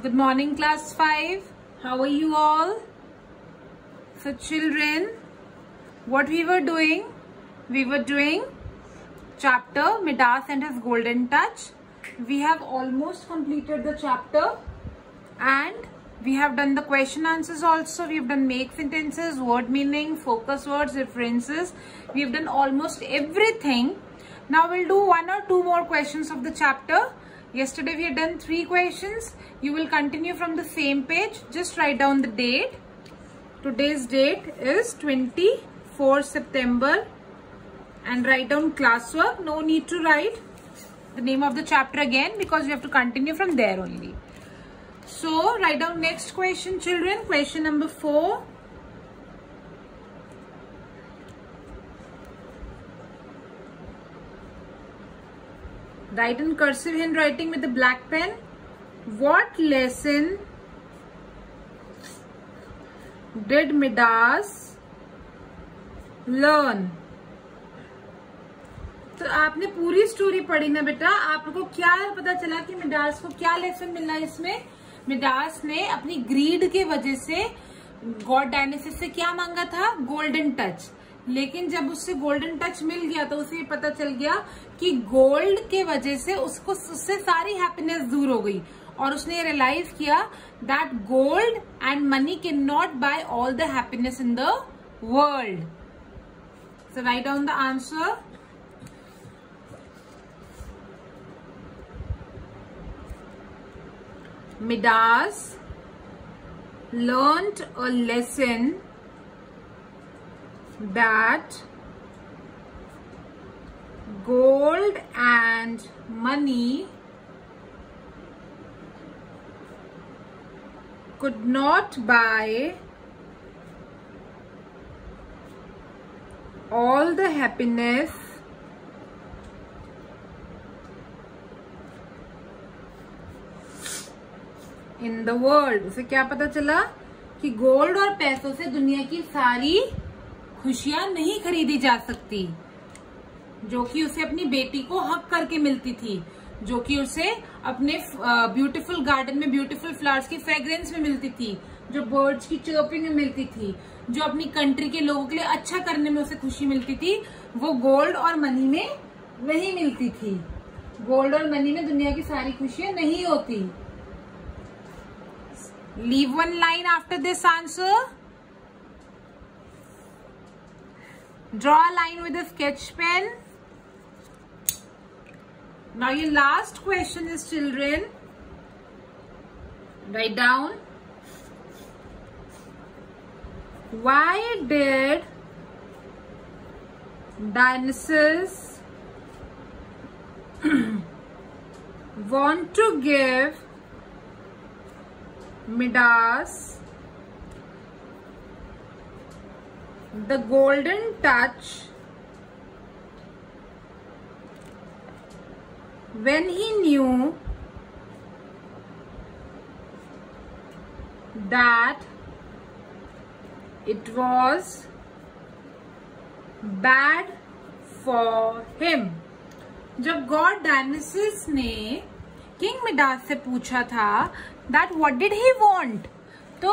Good morning, class 5. How are you all? So children, what we were doing? We were doing chapter Midas and his golden touch. We have almost completed the chapter and we have done the question answers also. We have done make sentences, word meaning, focus words, references. We have done almost everything. Now we'll do one or two more questions of the chapter. Yesterday we had done 3 questions. You will continue from the same page. Just write down the date. Today's date is 24 September and write down classwork. No need to write the name of the chapter again because you have to continue from there only. So write down next question, children. Question number 4. Write in cursive handwriting with the black pen. What lesson did Midas learn? तो आपने पूरी story पढ़ी ना बेटा, आपको क्या पता चला कि मिडास को क्या लेसन मिलना है इसमें? मिडास ने अपनी ग्रीड के वजह से गॉड डायनेसिस से क्या मांगा था? Golden touch. लेकिन जब उससे गोल्डन टच मिल गया तो उसे पता चल गया कि गोल्ड के वजह से उससे सारी हैप्पीनेस दूर हो गई और उसने रियलाइज किया that gold and money can not buy all the happiness in the world. So write down the answer. Midas learnt a lesson that gold and money could not buy all the happiness in the world. उसे क्या पता चला कि gold और पैसों से दुनिया की सारी खुशियां नहीं खरीदी जा सकती, जो कि उसे अपनी बेटी को हक करके मिलती थी, जो कि उसे अपने ब्यूटीफुल गार्डन में ब्यूटीफुल फ्लावर्स की फ्रेग्रेंस में मिलती थी, जो बर्ड्स की चर्पिंग में मिलती थी, जो अपनी कंट्री के लोगों के लिए अच्छा करने में उसे खुशी मिलती थी, वो गोल्ड और मनी में नहीं मिलती थी। गोल्ड और मनी में दुनिया की सारी खुशियां नहीं होती। Leave one line after this answer. Draw a line with a sketch pen. Now your last question is, children, write down, why did Dionysus want to give Midas the golden touch when he knew that it was bad for him? जब God डायनेसिस ने king Midas से पूछा था that what did he want, तो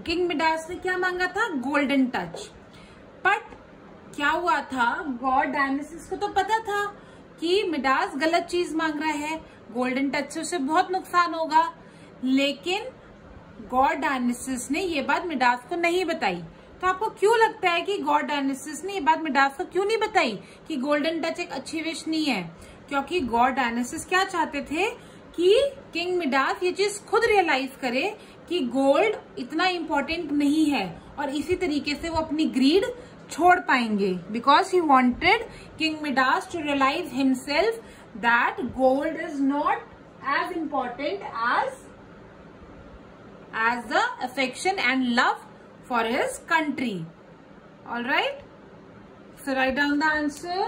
king Midas ने क्या मांगा था? Golden touch. बट क्या हुआ था, गॉड डायनेसिस को तो पता था कि मिडास गलत चीज मांग रहा है, गोल्डन टच से उसे बहुत नुकसान होगा, लेकिन गॉड डायनेसिस ने ये बात मिडास को नहीं बताई। तो आपको क्यों लगता है कि गॉड डायनेसिस ने ये बात मिडास को क्यों नहीं बताई कि गोल्डन टच एक अच्छी विश नहीं है? क्योंकि गॉड डायनेसिस क्या चाहते थे कि किंग मिडास ये चीज खुद रियलाइज करे कि गोल्ड इतना इम्पोर्टेंट नहीं है और इसी तरीके से वो अपनी ग्रीड छोड़ पाएंगे, because he wanted king Midas to realise himself that gold is not as important as the affection and love for his country. All right, so write down the answer.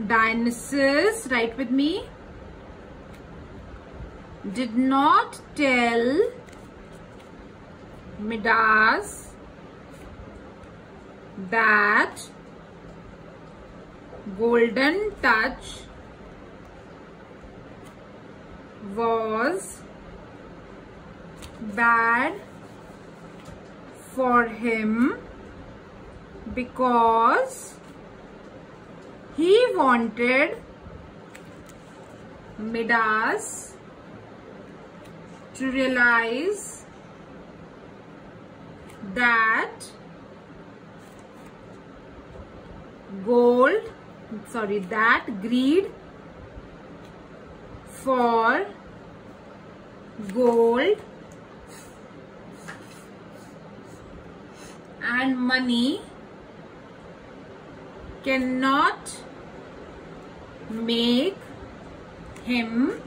Dionysus, write with me. did not tell Midas that golden touch was bad for him because he wanted Midas to realize that that greed for gold and money cannot make him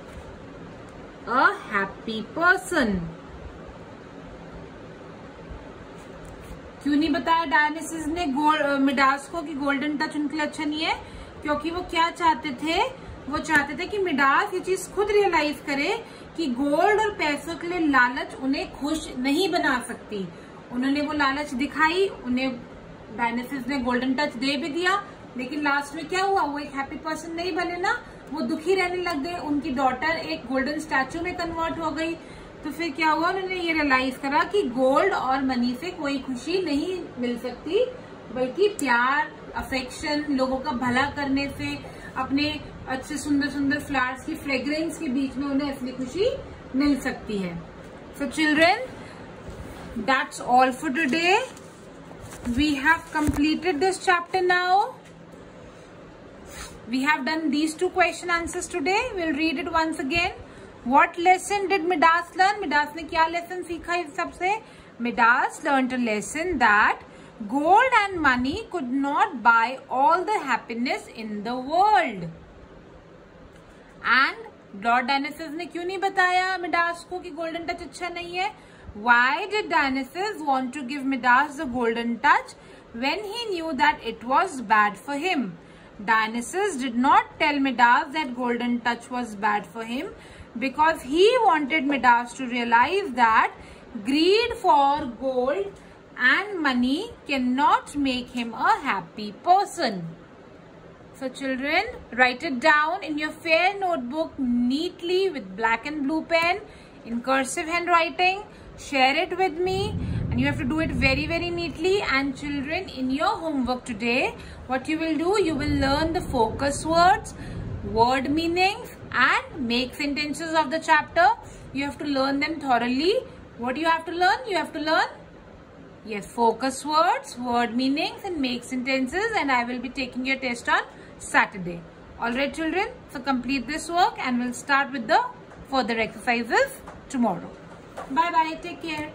a happy person. क्यों नहीं बताया Dionysus ने Midas को कि golden touch उनके लिए अच्छा नहीं है? क्योंकि वो क्या चाहते थे? वो चाहते थे कि मिडास ये चीज खुद रियलाइज करे कि गोल्ड और पैसों के लिए लालच उन्हें खुश नहीं बना सकती। उन्होंने वो लालच दिखाई, उन्हें डायनासिस ने गोल्डन टच दे भी दिया, लेकिन लास्ट में क्या हुआ? वो एक हैप्पी पर्सन नहीं बने ना, वो दुखी रहने लग गए। उनकी डॉटर एक गोल्डन स्टैचू में कन्वर्ट हो गई। तो फिर क्या हुआ? उन्होंने ये रियलाइज करा कि गोल्ड और मनी से कोई खुशी नहीं मिल सकती, बल्कि प्यार, अफेक्शन, लोगों का भला करने से, अपने अच्छे सुंदर सुंदर फ्लावर्स की फ्रेग्रेंस के बीच में उन्हें असली खुशी मिल सकती है। So children, that's all for today. We have completed this chapter now. We have done these two question answers today. We'll read it once again. What lesson did Midas learn? Midas ने क्या lesson सीखा इस सबसे? Midas learned a lesson that gold and money could not buy all the happiness in the world. And Lord Dionysus ने क्यों नहीं बताया Midas को कि golden touch अच्छा नहीं है? Why did Dionysus want to give Midas the golden touch when he knew that it was bad for him? Dionysus did not tell Midas that golden touch was bad for him because he wanted Midas to realize that greed for gold and money cannot make him a happy person. So children, write it down in your fair notebook neatly with black and blue pen in cursive handwriting. Share it with me, and you have to do it very, very neatly. And children, in your homework today, what you will do, you will learn the focus words, word meanings, and make sentences of the chapter. You have to learn them thoroughly. What do you have to learn? You have to learn, yes, focus words, word meanings, and make sentences. And I will be taking your test on Saturday. Alright children, so complete this work and we'll start with the further exercises tomorrow. Bye bye, take care.